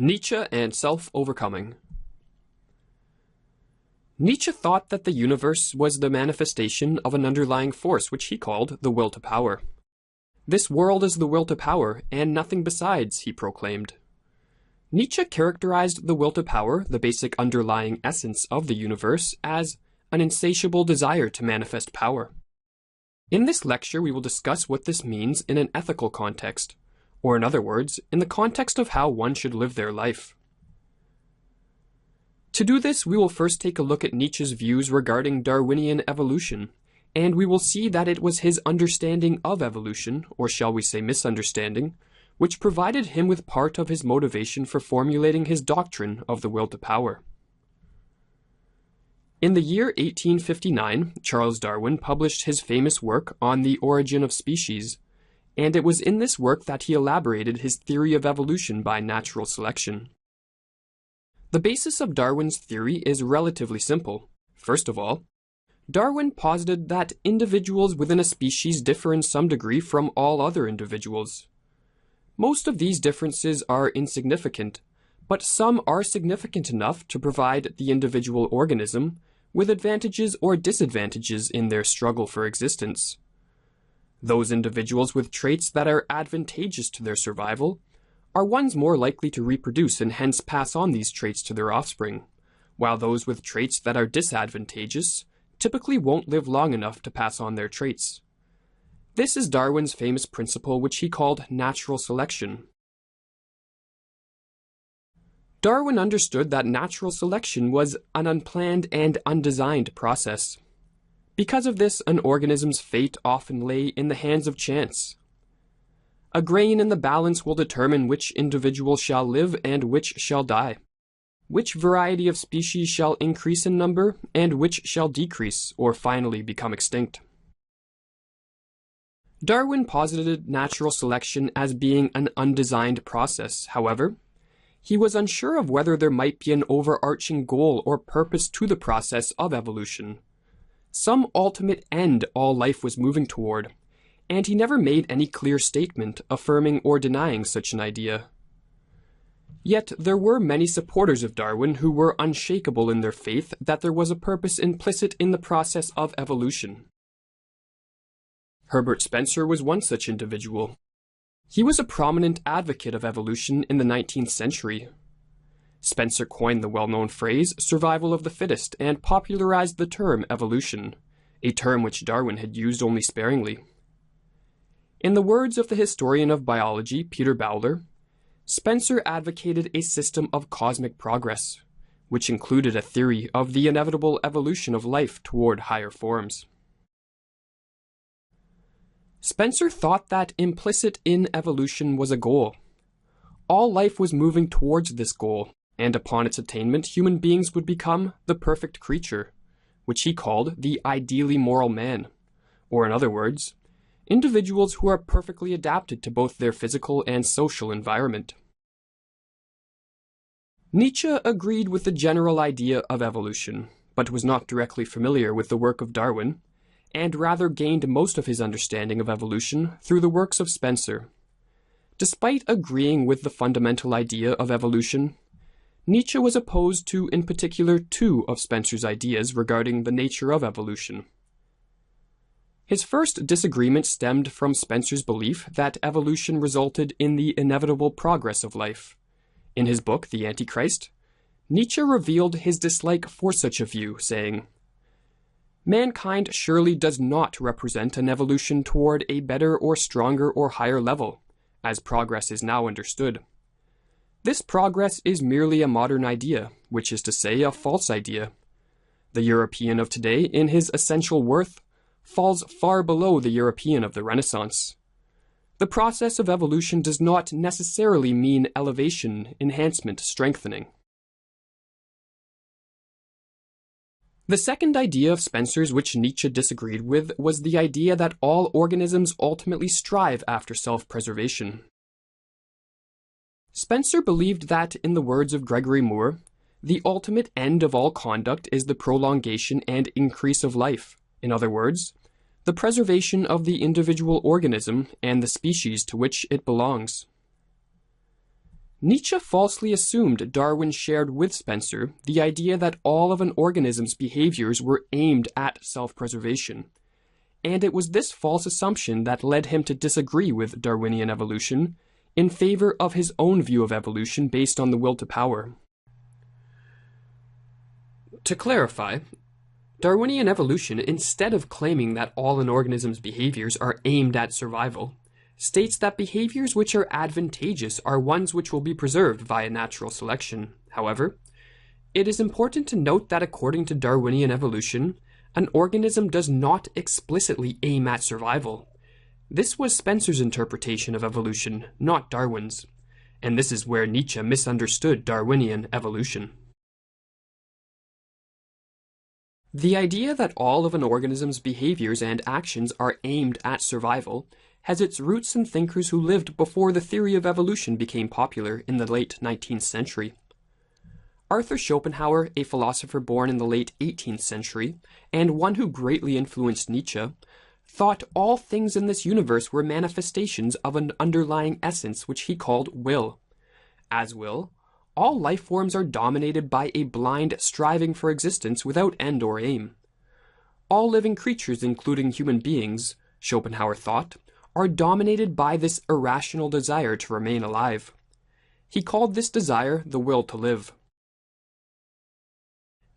Nietzsche and self-overcoming. Nietzsche thought that the universe was the manifestation of an underlying force which he called the will to power. This world is the will to power, and nothing besides, he proclaimed. Nietzsche characterized the will to power, the basic underlying essence of the universe, as an insatiable desire to manifest power. In this lecture, we will discuss what this means in an ethical context, or in other words, in the context of how one should live their life. To do this, we will first take a look at Nietzsche's views regarding Darwinian evolution, and we will see that it was his understanding of evolution, or shall we say misunderstanding, which provided him with part of his motivation for formulating his doctrine of the will to power. In the year 1859, Charles Darwin published his famous work on the origin of species, and it was in this work that he elaborated his theory of evolution by natural selection. The basis of Darwin's theory is relatively simple. First of all, Darwin posited that individuals within a species differ in some degree from all other individuals. Most of these differences are insignificant, but some are significant enough to provide the individual organism with advantages or disadvantages in their struggle for existence. Those individuals with traits that are advantageous to their survival are ones more likely to reproduce and hence pass on these traits to their offspring, while those with traits that are disadvantageous typically won't live long enough to pass on their traits. This is Darwin's famous principle, which he called natural selection. Darwin understood that natural selection was an unplanned and undesigned process. Because of this, an organism's fate often lay in the hands of chance. A grain in the balance will determine which individual shall live and which shall die, which variety of species shall increase in number, and which shall decrease or finally become extinct. Darwin posited natural selection as being an undesigned process. However, he was unsure of whether there might be an overarching goal or purpose to the process of evolution, some ultimate end all life was moving toward, and he never made any clear statement affirming or denying such an idea. Yet there were many supporters of Darwin who were unshakable in their faith that there was a purpose implicit in the process of evolution. Herbert Spencer was one such individual. He was a prominent advocate of evolution in the 19th century. Spencer coined the well-known phrase survival of the fittest and popularized the term evolution, a term which Darwin had used only sparingly. In the words of the historian of biology, Peter Bowler, Spencer advocated a system of cosmic progress, which included a theory of the inevitable evolution of life toward higher forms. Spencer thought that implicit in evolution was a goal. All life was moving towards this goal, and upon its attainment, human beings would become the perfect creature, which he called the ideally moral man, or in other words, individuals who are perfectly adapted to both their physical and social environment. Nietzsche agreed with the general idea of evolution, but was not directly familiar with the work of Darwin, and rather gained most of his understanding of evolution through the works of Spencer. Despite agreeing with the fundamental idea of evolution, Nietzsche was opposed to, in particular, two of Spencer's ideas regarding the nature of evolution. His first disagreement stemmed from Spencer's belief that evolution resulted in the inevitable progress of life. In his book, The Antichrist, Nietzsche revealed his dislike for such a view, saying, "Mankind surely does not represent an evolution toward a better or stronger or higher level, as progress is now understood. This progress is merely a modern idea, which is to say, a false idea. The European of today, in his essential worth, falls far below the European of the Renaissance. The process of evolution does not necessarily mean elevation, enhancement, strengthening." The second idea of Spencer's which Nietzsche disagreed with was the idea that all organisms ultimately strive after self-preservation. Spencer believed that, in the words of Gregory Moore, the ultimate end of all conduct is the prolongation and increase of life. In other words, the preservation of the individual organism and the species to which it belongs. Nietzsche falsely assumed Darwin shared with Spencer the idea that all of an organism's behaviors were aimed at self-preservation, and it was this false assumption that led him to disagree with Darwinian evolution in favor of his own view of evolution based on the will to power. To clarify, Darwinian evolution, instead of claiming that all an organism's behaviors are aimed at survival, states that behaviors which are advantageous are ones which will be preserved via natural selection. However, it is important to note that according to Darwinian evolution, an organism does not explicitly aim at survival. This was Spencer's interpretation of evolution, not Darwin's, and this is where Nietzsche misunderstood Darwinian evolution. The idea that all of an organism's behaviors and actions are aimed at survival has its roots in thinkers who lived before the theory of evolution became popular in the late 19th century. Arthur Schopenhauer, a philosopher born in the late 18th century, and one who greatly influenced Nietzsche, thought all things in this universe were manifestations of an underlying essence which he called will. As will, all life forms are dominated by a blind striving for existence without end or aim. All living creatures, including human beings, Schopenhauer thought, are dominated by this irrational desire to remain alive. He called this desire the will to live.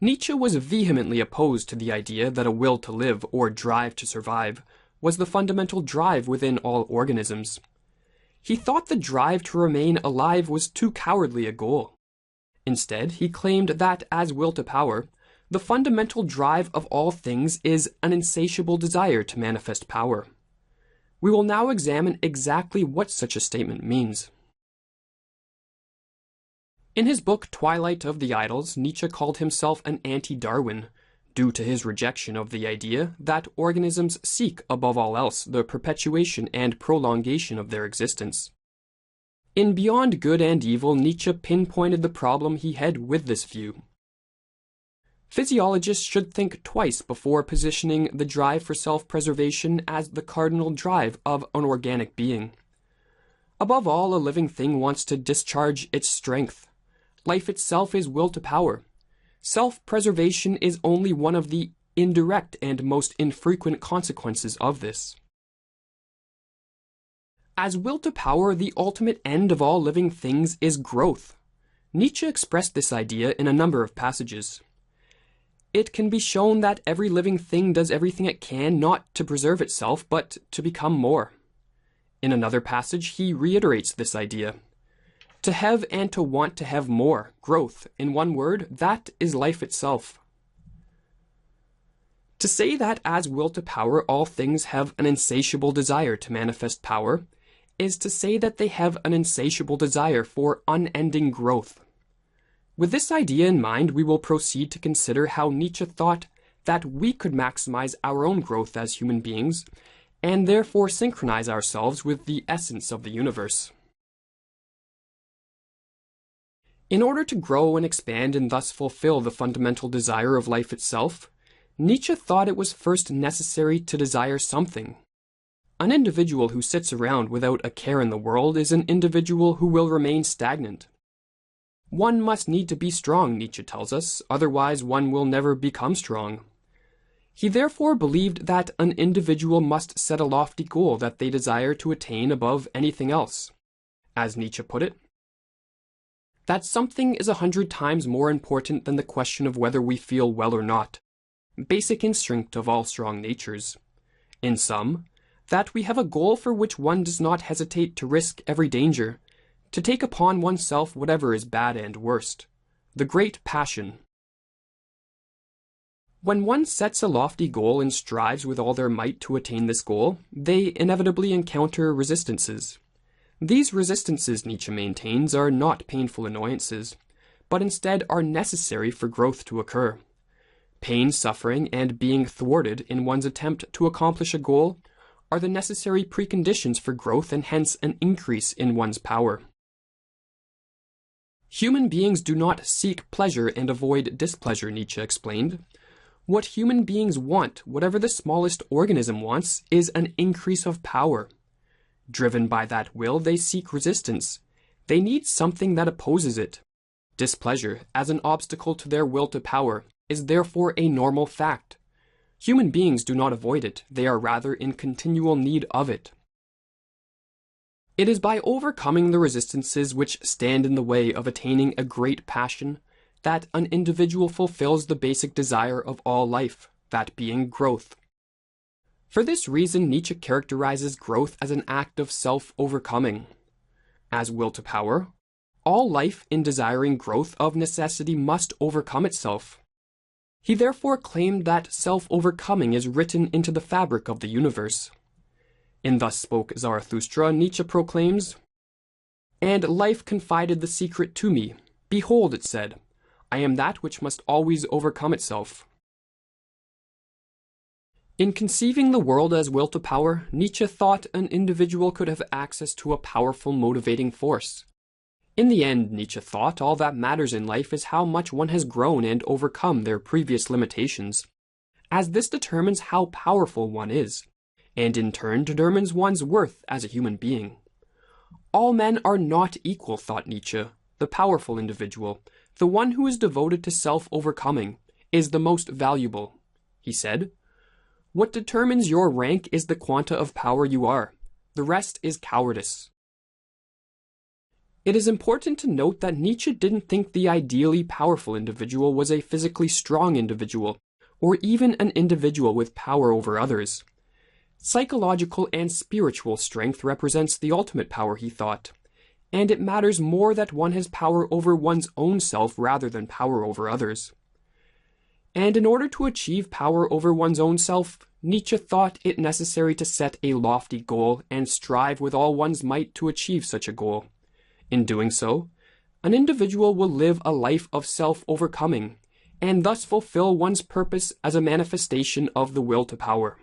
Nietzsche was vehemently opposed to the idea that a will to live, or drive to survive, was the fundamental drive within all organisms. He thought the drive to remain alive was too cowardly a goal. Instead, he claimed that, as will to power, the fundamental drive of all things is an insatiable desire to manifest power. We will now examine exactly what such a statement means. In his book Twilight of the Idols, Nietzsche called himself an anti-Darwin, due to his rejection of the idea that organisms seek, above all else, the perpetuation and prolongation of their existence. In Beyond Good and Evil, Nietzsche pinpointed the problem he had with this view. Physiologists should think twice before positioning the drive for self-preservation as the cardinal drive of an organic being. Above all, a living thing wants to discharge its strength. Life itself is will to power. Self-preservation is only one of the indirect and most infrequent consequences of this. As will to power, the ultimate end of all living things is growth. Nietzsche expressed this idea in a number of passages. It can be shown that every living thing does everything it can not to preserve itself, but to become more. In another passage, he reiterates this idea. To have and to want to have more, growth, in one word, that is life itself. To say that as will to power all things have an insatiable desire to manifest power, is to say that they have an insatiable desire for unending growth. With this idea in mind, we will proceed to consider how Nietzsche thought that we could maximize our own growth as human beings, and therefore synchronize ourselves with the essence of the universe. In order to grow and expand and thus fulfill the fundamental desire of life itself, Nietzsche thought it was first necessary to desire something. An individual who sits around without a care in the world is an individual who will remain stagnant. One must need to be strong, Nietzsche tells us, otherwise one will never become strong. He therefore believed that an individual must set a lofty goal that they desire to attain above anything else. As Nietzsche put it, that something is 100 times more important than the question of whether we feel well or not, basic instinct of all strong natures. In sum, that we have a goal for which one does not hesitate to risk every danger, to take upon oneself whatever is bad and worst, the great passion. When one sets a lofty goal and strives with all their might to attain this goal, they inevitably encounter resistances. These resistances, Nietzsche maintains, are not painful annoyances, but instead are necessary for growth to occur. Pain, suffering, and being thwarted in one's attempt to accomplish a goal are the necessary preconditions for growth and hence an increase in one's power. Human beings do not seek pleasure and avoid displeasure, Nietzsche explained. What human beings want, whatever the smallest organism wants, is an increase of power. Driven by that will, they seek resistance. They need something that opposes it. Displeasure, as an obstacle to their will to power, is therefore a normal fact. Human beings do not avoid it, they are rather in continual need of it. It is by overcoming the resistances which stand in the way of attaining a great passion that an individual fulfills the basic desire of all life, that being growth. For this reason, Nietzsche characterizes growth as an act of self-overcoming. As will to power, all life in desiring growth of necessity must overcome itself. He therefore claimed that self-overcoming is written into the fabric of the universe. In Thus Spoke Zarathustra, Nietzsche proclaims, "And life confided the secret to me. Behold, it said, I am that which must always overcome itself." In conceiving the world as will to power, Nietzsche thought an individual could have access to a powerful motivating force. In the end, Nietzsche thought, all that matters in life is how much one has grown and overcome their previous limitations, as this determines how powerful one is, and in turn determines one's worth as a human being. All men are not equal, thought Nietzsche. The powerful individual, the one who is devoted to self-overcoming, is the most valuable. He said, "What determines your rank is the quanta of power you are. The rest is cowardice." It is important to note that Nietzsche didn't think the ideally powerful individual was a physically strong individual, or even an individual with power over others. Psychological and spiritual strength represents the ultimate power, he thought, and it matters more that one has power over one's own self rather than power over others. And in order to achieve power over one's own self, Nietzsche thought it necessary to set a lofty goal and strive with all one's might to achieve such a goal. In doing so, an individual will live a life of self-overcoming, and thus fulfill one's purpose as a manifestation of the will to power.